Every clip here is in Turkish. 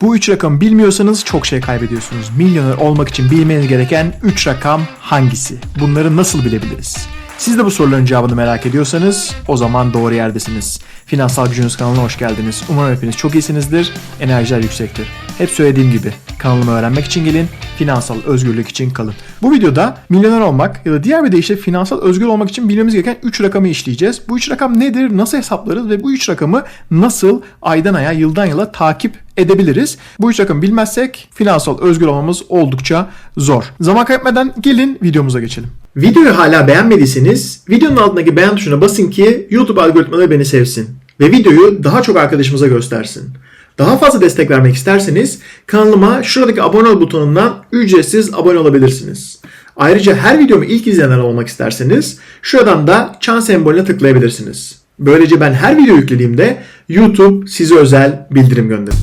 Bu 3 rakamı bilmiyorsanız çok şey kaybediyorsunuz. Milyoner olmak için bilmeniz gereken 3 rakam hangisi? Bunları nasıl bilebiliriz? Siz de bu soruların cevabını merak ediyorsanız o zaman doğru yerdesiniz. Finansal Gücünüz kanalına hoş geldiniz. Umarım hepiniz çok iyisinizdir, enerjiler yüksektir. Hep söylediğim gibi kanalımı öğrenmek için gelin, finansal özgürlük için kalın. Bu videoda milyoner olmak ya da diğer bir deyişle finansal özgür olmak için bilmemiz gereken 3 rakamı işleyeceğiz. Bu 3 rakam nedir, nasıl hesaplarız ve bu 3 rakamı nasıl aydan aya, yıldan yıla takip edebiliriz? Bu 3 rakamı bilmezsek finansal özgür olmamız oldukça zor. Zaman kaybetmeden gelin videomuza geçelim. Videoyu hala beğenmediyseniz videonun altındaki beğen tuşuna basın ki YouTube algoritmaları beni sevsin ve videoyu daha çok arkadaşımıza göstersin. Daha fazla destek vermek isterseniz kanalıma şuradaki abone ol butonundan ücretsiz abone olabilirsiniz. Ayrıca her videomu ilk izleyenler olmak isterseniz şuradan da çan sembolüne tıklayabilirsiniz. Böylece ben her video yüklediğimde YouTube size özel bildirim gönderir.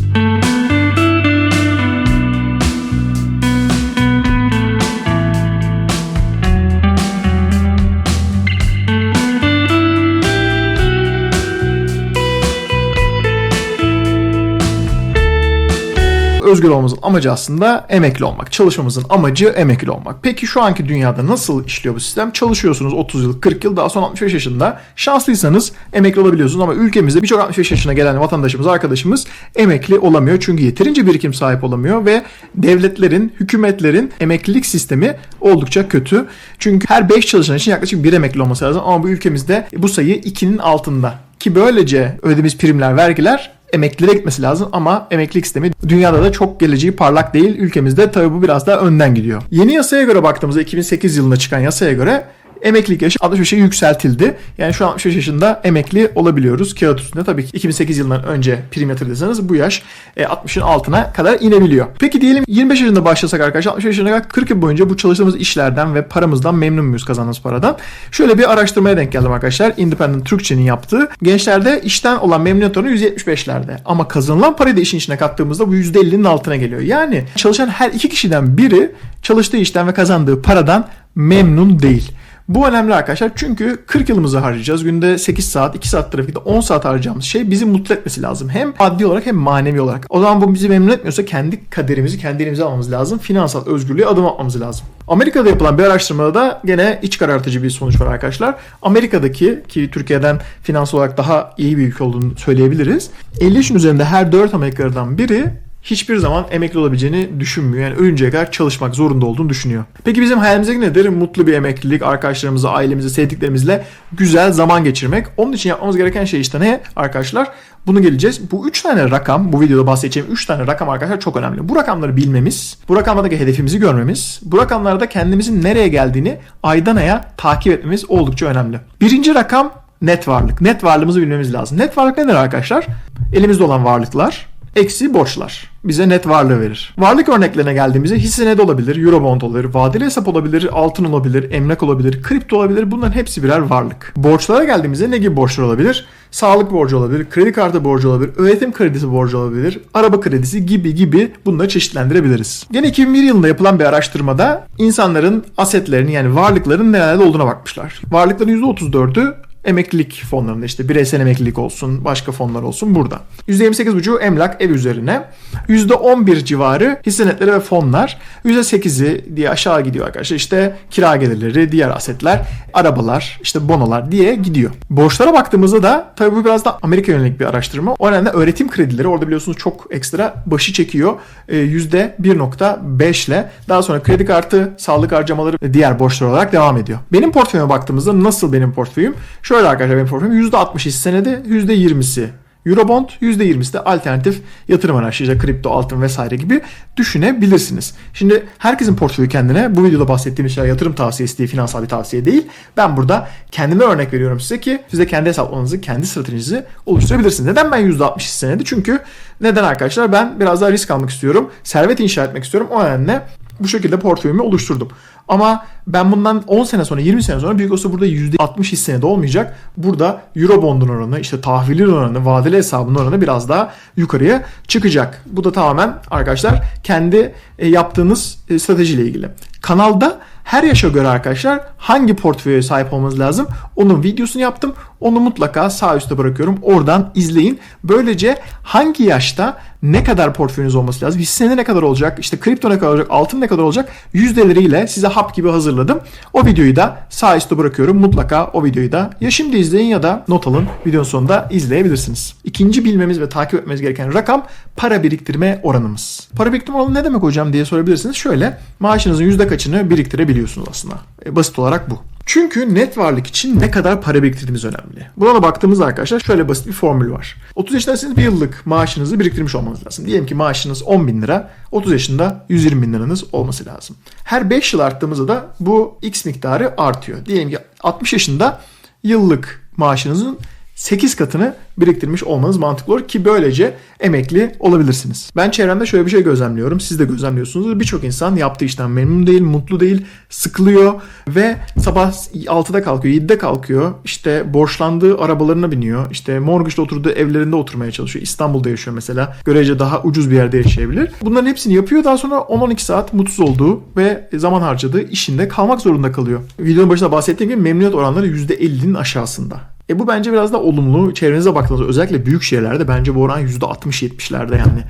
Özgür olmamızın amacı aslında emekli olmak. Çalışmamızın amacı emekli olmak. Peki şu anki dünyada nasıl işliyor bu sistem? Çalışıyorsunuz 30 yıl, 40 yıl, daha sonra 65 yaşında şanslıysanız emekli olabiliyorsunuz ama ülkemizde birçok 65 yaşına gelen vatandaşımız, arkadaşımız emekli olamıyor. Çünkü yeterince birikim sahip olamıyor ve devletlerin, hükümetlerin emeklilik sistemi oldukça kötü. Çünkü her 5 çalışan için yaklaşık 1 emekli olması lazım ama bu ülkemizde bu sayı 2'nin altında. Ki böylece ödediğimiz primler, vergiler emeklilere gitmesi lazım ama emeklilik sistemi dünyada da çok geleceği parlak değil. Ülkemizde tabii bu biraz daha önden gidiyor. Yeni yasaya göre baktığımızda 2008 yılında çıkan yasaya göre emeklilik yaşı 65'e yükseltildi. Yani şu an 65 yaşında emekli olabiliyoruz. Kağıt üstünde tabii ki 2008 yılından önce prim yatırdıysanız bu yaş 60'ın altına kadar inebiliyor. Peki diyelim 25 yaşında başlasak arkadaşlar, 65 yaşına kadar 40 yıl boyunca bu çalıştığımız işlerden ve paramızdan memnun muyuz, kazandığımız paradan? Şöyle bir araştırmaya denk geldim arkadaşlar. Independent Türkçe'nin yaptığı. Gençlerde işten olan memnuniyet oranı %75'lerde. Ama kazanılan parayı da işin içine kattığımızda bu %50'nin altına geliyor. Yani çalışan her 2 kişiden biri çalıştığı işten ve kazandığı paradan memnun değil. Bu önemli arkadaşlar çünkü 40 yılımızı harcayacağız. Günde 8 saat, 2 saat trafikte 10 saat harcayacağımız şey bizi mutlu etmesi lazım. Hem maddi olarak hem manevi olarak. O zaman bu bizi memnun etmiyorsa kendi kaderimizi kendi elimize almamız lazım. Finansal özgürlüğe adım atmamız lazım. Amerika'da yapılan bir araştırmada da gene iç karartıcı bir sonuç var arkadaşlar. Amerika'daki, ki Türkiye'den finansal olarak daha iyi bir ülke olduğunu söyleyebiliriz, 50 yaşın üzerinde her 4 Amerikalı'dan biri hiçbir zaman emekli olabileceğini düşünmüyor. Yani ölünceye kadar çalışmak zorunda olduğunu düşünüyor. Peki bizim hayalimiz nedir? Mutlu bir emeklilik, arkadaşlarımızla, ailemizle, sevdiklerimizle güzel zaman geçirmek. Onun için yapmamız gereken şey işte ne arkadaşlar? Bunu geleceğiz. Bu 3 tane rakam, bu videoda bahsedeceğim 3 tane rakam arkadaşlar çok önemli. Bu rakamları bilmemiz, bu rakamlardaki hedefimizi görmemiz, bu rakamlarda kendimizin nereye geldiğini aydan aya takip etmemiz oldukça önemli. Birinci rakam net varlık. Net varlığımızı bilmemiz lazım. Net varlık nedir arkadaşlar? Elimizde olan varlıklar eksi borçlar bize net varlığı verir. Varlık örneklerine geldiğimizde hisse senedi olabilir, Eurobond olabilir, vadeli hesap olabilir, altın olabilir, emlak olabilir, kripto olabilir. Bunların hepsi birer varlık. Borçlara geldiğimizde ne gibi borçlar olabilir? Sağlık borcu olabilir, kredi kartı borcu olabilir, öğretim kredisi borcu olabilir, araba kredisi gibi bunları çeşitlendirebiliriz. Gene 2001 yılında yapılan bir araştırmada insanların asetlerinin yani varlıkların nelerde olduğuna bakmışlar. Varlıkların %34'ü emeklilik fonlarında, işte bireysel emeklilik olsun, başka fonlar olsun burada. %28,5'u emlak, ev üzerine. %11 civarı hisse senetleri ve fonlar. %8'i diye aşağı gidiyor arkadaşlar. İşte kira gelirleri, diğer asetler, arabalar, işte bonolar diye gidiyor. Borçlara baktığımızda da tabii bu biraz da Amerika yönelik bir araştırma. O nedenle öğretim kredileri orada biliyorsunuz çok ekstra başı çekiyor. %1.5 ile daha sonra kredi kartı, sağlık harcamaları ve diğer borçlar olarak devam ediyor. Benim portföyüme baktığımızda nasıl benim portföyüm? Şöyle arkadaşlar benim portföyüm %60 hisse senedi, %20'si Eurobond, %20'si de alternatif yatırım araçları, işte kripto, altın vesaire gibi düşünebilirsiniz. Şimdi herkesin portföyü kendine. Bu videoda bahsettiğim şeyler yatırım tavsiyesi değil, finansal bir tavsiye değil. Ben burada kendime örnek veriyorum size ki siz de kendi hesaplarınızı, kendi stratejinizi oluşturabilirsiniz. Neden ben %60 hisse senedi? Çünkü neden arkadaşlar? Ben biraz daha risk almak istiyorum. Servet inşa etmek istiyorum. O nedenle bu şekilde portföyümü oluşturdum. Ama ben bundan 10 sene sonra, 20 sene sonra büyük olsa burada %60 hissene de olmayacak. Burada Eurobond'un oranı, işte tahvilin oranı, vadeli hesabın oranı biraz daha yukarıya çıkacak. Bu da tamamen arkadaşlar kendi yaptığınız stratejiyle ilgili. Kanalda her yaşa göre arkadaşlar hangi portföye sahip olmanız lazım? Onun videosunu yaptım. Onu mutlaka sağ üstte bırakıyorum. Oradan izleyin. Böylece hangi yaşta ne kadar portföyünüz olması lazım, hisse senedi ne kadar olacak, işte kripto ne kadar olacak, altın ne kadar olacak yüzdeleriyle size hap gibi hazırladım. O videoyu da sağ üstte bırakıyorum. Mutlaka o videoyu da ya şimdi izleyin ya da not alın, videonun sonunda izleyebilirsiniz. İkinci bilmemiz ve takip etmemiz gereken rakam para biriktirme oranımız. Para biriktirme oranı ne demek hocam diye sorabilirsiniz. Şöyle, maaşınızın yüzde kaçını biriktirebiliyorsunuz aslında. Basit olarak bu. Çünkü net varlık için ne kadar para biriktirdiğimiz önemli. Buna da baktığımızda arkadaşlar şöyle basit bir formül var. 30 yaşındaysanız bir yıllık maaşınızı biriktirmiş olmanız lazım. Diyelim ki maaşınız 10 bin lira, 30 yaşında 120 bin liranız olması lazım. Her 5 yıl arttığımızda da bu X miktarı artıyor. Diyelim ki 60 yaşında yıllık maaşınızın 8 katını biriktirmiş olmanız mantıklı olur ki böylece emekli olabilirsiniz. Ben çevremde şöyle bir şey gözlemliyorum. Siz de gözlemliyorsunuz. Birçok insan yaptığı işten memnun değil, mutlu değil, sıkılıyor ve sabah 6'da kalkıyor, 7'de kalkıyor. İşte borçlandığı arabalarına biniyor. İşte mortgage'da oturduğu evlerinde oturmaya çalışıyor. İstanbul'da yaşıyor mesela. Görece daha ucuz bir yerde yaşayabilir. Bunların hepsini yapıyor. Daha sonra 10-12 saat mutsuz olduğu ve zaman harcadığı işinde kalmak zorunda kalıyor. Videonun başında bahsettiğim gibi memnuniyet oranları %50'nin aşağısında. Bu bence biraz da olumlu. Çevrenize baktığınızda özellikle büyük şehirlerde bence bu oran %60-70'lerde yani.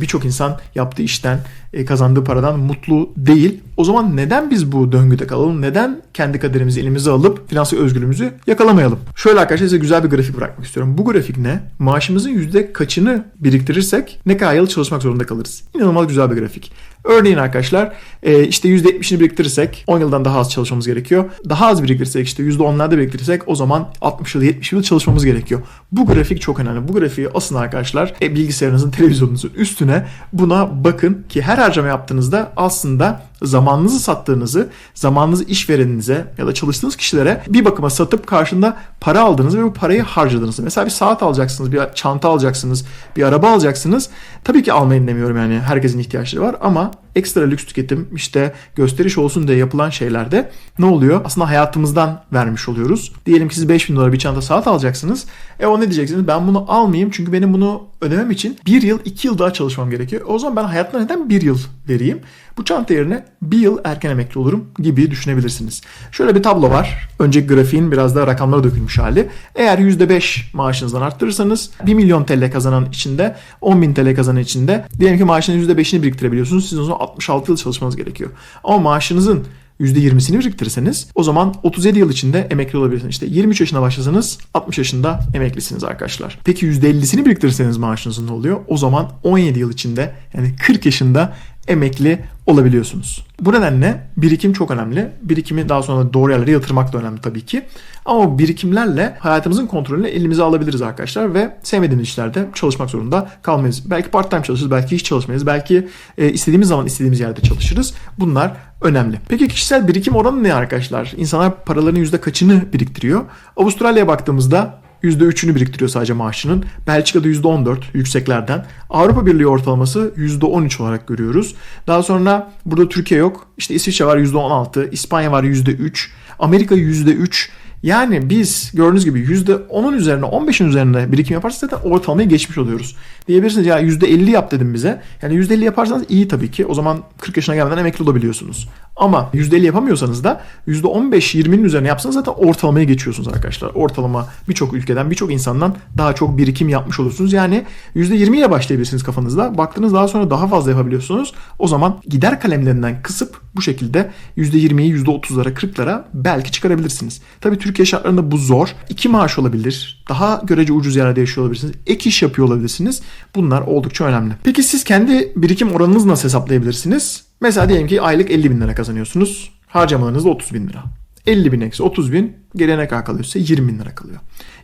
Birçok insan yaptığı işten, kazandığı paradan mutlu değil. O zaman neden biz bu döngüde kalalım? Neden kendi kaderimizi elimize alıp finansal özgürlüğümüzü yakalamayalım? Şöyle arkadaşlar size güzel bir grafik bırakmak istiyorum. Bu grafik ne? Maaşımızın yüzde kaçını biriktirirsek ne kadar yıl çalışmak zorunda kalırız? İnanılmaz güzel bir grafik. Örneğin arkadaşlar işte %70'ini biriktirirsek 10 yıldan daha az çalışmamız gerekiyor. Daha az biriktirirsek işte %10'larda biriktirirsek o zaman 60 yıl 70 yıl çalışmamız gerekiyor. Bu grafik çok önemli. Bu grafiği asın arkadaşlar bilgisayarınızın, televizyonunuzun üstüne buna bakın ki her harcama yaptığınızda aslında zamanınızı sattığınızı, zamanınızı işvereninize ya da çalıştığınız kişilere bir bakıma satıp karşında para aldığınızı ve bu parayı harcadığınızı. Mesela bir saat alacaksınız, bir çanta alacaksınız, bir araba alacaksınız. Tabii ki almayın demiyorum yani herkesin ihtiyaçları var ama ekstra lüks tüketim işte gösteriş olsun diye yapılan şeylerde ne oluyor? Aslında hayatımızdan vermiş oluyoruz. Diyelim ki siz 5.000 dolar bir çanta saat alacaksınız. O ne diyeceksiniz? Ben bunu almayayım çünkü benim bunu ödemem için 1 yıl 2 yıl daha çalışmam gerekiyor. O zaman ben hayatımda neden 1 yıl vereyim? Bu çanta yerine 1 yıl erken emekli olurum gibi düşünebilirsiniz. Şöyle bir tablo var. Önceki grafiğin biraz daha rakamlara dökülmüş hali. Eğer %5 maaşınızdan arttırırsanız 1 milyon TL kazanan içinde 10 bin TL kazanan içinde diyelim ki maaşının %5'ini biriktirebiliyorsunuz. Siz o zaman 66 yıl çalışmanız gerekiyor. Ama maaşınızın %20'sini biriktirirseniz o zaman 37 yıl içinde emekli olabilirsiniz. İşte 23 yaşına başlasanız 60 yaşında emeklisiniz arkadaşlar. Peki %50'sini biriktirirseniz maaşınızın ne oluyor? O zaman 17 yıl içinde yani 40 yaşında emekli olabiliyorsunuz. Bu nedenle birikim çok önemli. Birikimi daha sonra doğru yerlere yatırmak da önemli tabii ki. Ama o birikimlerle hayatımızın kontrolünü elimize alabiliriz arkadaşlar ve sevmediğimiz işlerde çalışmak zorunda kalmayız. Belki part time çalışırız, belki hiç çalışmayız, belki istediğimiz zaman istediğimiz yerde çalışırız. Bunlar önemli. Peki kişisel birikim oranı ne arkadaşlar? İnsanlar paralarının yüzde kaçını biriktiriyor? Avustralya'ya baktığımızda %3'ünü biriktiriyor sadece maaşının. Belçika'da %14 yükseklerden. Avrupa Birliği ortalaması %13 olarak görüyoruz. Daha sonra burada Türkiye yok. İşte İsviçre var %16, İspanya var %3, Amerika %3. Yani biz gördüğünüz gibi %10'un üzerine 15'in üzerine birikim yaparsak zaten ortalamayı geçmiş oluyoruz. Diyebilirsiniz ya %50 yap dedim bize. Yani %50 yaparsanız iyi tabii ki. O zaman 40 yaşına gelmeden emekli olabiliyorsunuz. Ama %50 yapamıyorsanız da %15-20'nin üzerine yapsanız zaten ortalamayı geçiyorsunuz arkadaşlar. Ortalama birçok ülkeden, birçok insandan daha çok birikim yapmış olursunuz. Yani %20 ile başlayabilirsiniz kafanızda. Baktığınız daha sonra daha fazla yapabiliyorsunuz. O zaman gider kalemlerinden kısıp bu şekilde %20'yi %30'lara, 40'lara belki çıkarabilirsiniz. Tabii Türkiye şartlarında bu zor. 2 maaş olabilir. Daha görece ucuz yerlerde yaşıyor olabilirsiniz. Ek iş yapıyor olabilirsiniz. Bunlar oldukça önemli. Peki siz kendi birikim oranınızı nasıl hesaplayabilirsiniz? Mesela diyelim ki aylık 50 bin lira kazanıyorsunuz. Harcamalarınız da 30 bin lira. 50 bin eksi 30 bin geriye ne kadar kalıyorsa 20 bin lira kalıyor.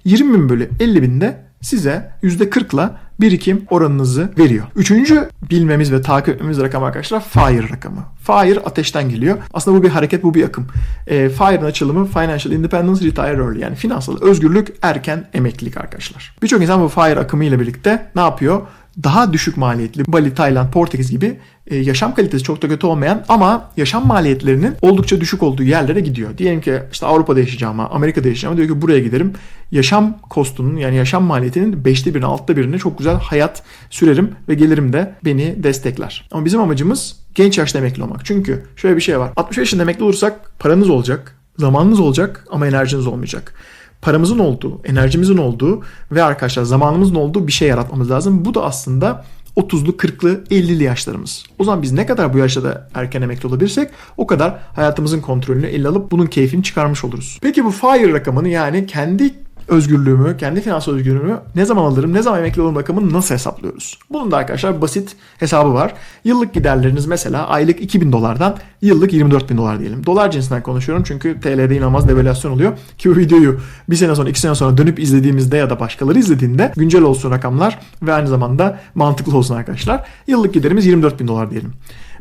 20 bin bölü 50 bin de size %40'la birikim oranınızı veriyor. Üçüncü bilmemiz ve takip etmemiz rakam arkadaşlar FIRE rakamı. FIRE ateşten geliyor. Aslında bu bir hareket, bu bir akım. FIRE'ın açılımı Financial Independence Retire Early, yani finansal özgürlük, erken emeklilik arkadaşlar. Birçok insan bu FIRE akımı ile birlikte ne yapıyor? Daha düşük maliyetli Bali, Tayland, Portekiz gibi yaşam kalitesi çok da kötü olmayan ama yaşam maliyetlerinin oldukça düşük olduğu yerlere gidiyor. Diyelim ki işte Avrupa'da yaşayacağıma, Amerika'da yaşayacağıma diyor ki buraya giderim. Yaşam kostunun yani yaşam maliyetinin 5'te 1'ine, 6'ta 1'ine çok güzel hayat sürerim ve gelirim de beni destekler. Ama bizim amacımız genç yaşta emekli olmak. Çünkü şöyle bir şey var. 65 yaşında emekli olursak paranız olacak, zamanınız olacak ama enerjiniz olmayacak. Paramızın olduğu, enerjimizin olduğu ve arkadaşlar zamanımızın olduğu bir şey yaratmamız lazım. Bu da aslında 30'lu, 40'lı, 50'li yaşlarımız. O zaman biz ne kadar bu yaşta da erken emekli olabilirsek o kadar hayatımızın kontrolünü ele alıp bunun keyfini çıkarmış oluruz. Peki bu FIRE rakamını, yani kendi özgürlüğümü, kendi finansal özgürlüğümü ne zaman alırım, ne zaman emekli olurum rakamını nasıl hesaplıyoruz? Bunun da arkadaşlar basit hesabı var. Yıllık giderleriniz mesela aylık $2.000'dan yıllık $24.000 diyelim. Dolar cinsinden konuşuyorum çünkü TL'de inanılmaz devalüasyon oluyor. Ki bu videoyu bir sene sonra, 2 sene sonra dönüp izlediğimizde ya da başkaları izlediğinde güncel olsun rakamlar ve aynı zamanda mantıklı olsun arkadaşlar. Yıllık giderimiz $24.000 diyelim.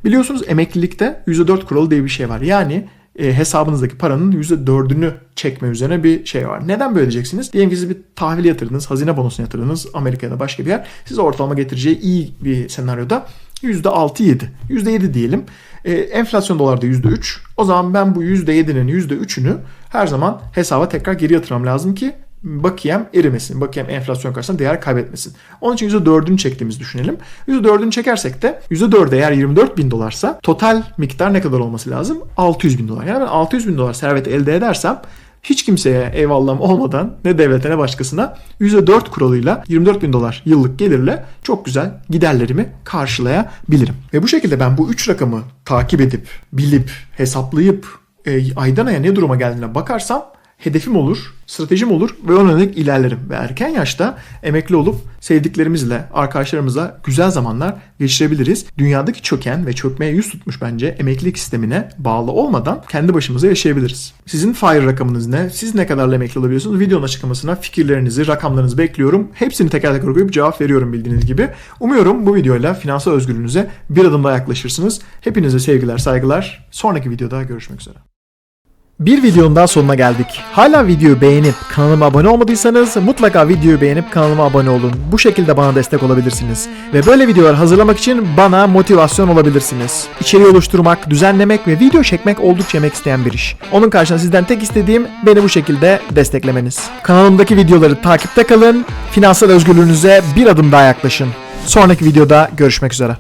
Biliyorsunuz emeklilikte %4 kuralı diye bir şey var. Yani hesabınızdaki paranın %4'ünü çekme üzerine bir şey var. Neden böyle diyeceksiniz? Diyelim ki siz bir tahvil yatırdınız, hazine bonosuna yatırdınız Amerika'da başka bir yer. Size ortalama getireceği iyi bir senaryoda %6-7. %7 diyelim. Enflasyon dolarda %3. O zaman ben bu %7'nin %3'ünü her zaman hesaba tekrar geri yatırmam lazım ki bakiyem erimesin. Bakiyem enflasyon karşısında değer kaybetmesin. Onun için %4'ünü çektiğimizi düşünelim. %4'ünü çekersek de %4'e eğer $24.000'sa total miktar ne kadar olması lazım? $600.000. Yani ben $600.000 servet elde edersem hiç kimseye eyvallahım olmadan, ne devlete ne başkasına, %4 kuralıyla $24.000 yıllık gelirle çok güzel giderlerimi karşılayabilirim. Ve bu şekilde ben bu 3 rakamı takip edip, bilip, hesaplayıp aydan aya ne duruma geldiğine bakarsam hedefim olur, stratejim olur ve ona yönelik ilerlerim. Ve erken yaşta emekli olup sevdiklerimizle, arkadaşlarımızla güzel zamanlar geçirebiliriz. Dünyadaki çöken ve çökmeye yüz tutmuş bence emeklilik sistemine bağlı olmadan kendi başımıza yaşayabiliriz. Sizin FIRE rakamınız ne? Siz ne kadarla emekli olabiliyorsunuz? Videonun açıklamasına fikirlerinizi, rakamlarınızı bekliyorum. Hepsini teker teker okuyup cevap veriyorum bildiğiniz gibi. Umuyorum bu videoyla finansal özgürlüğünüze bir adım daha yaklaşırsınız. Hepinize sevgiler, saygılar. Sonraki videoda görüşmek üzere. Bir videonun daha sonuna geldik. Hala videoyu beğenip kanalıma abone olmadıysanız mutlaka videoyu beğenip kanalıma abone olun. Bu şekilde bana destek olabilirsiniz. Ve böyle videolar hazırlamak için bana motivasyon olabilirsiniz. İçeriği oluşturmak, düzenlemek ve video çekmek oldukça emek isteyen bir iş. Onun karşılığında sizden tek istediğim beni bu şekilde desteklemeniz. Kanalımdaki videoları takipte kalın, finansal özgürlüğünüze bir adım daha yaklaşın. Sonraki videoda görüşmek üzere.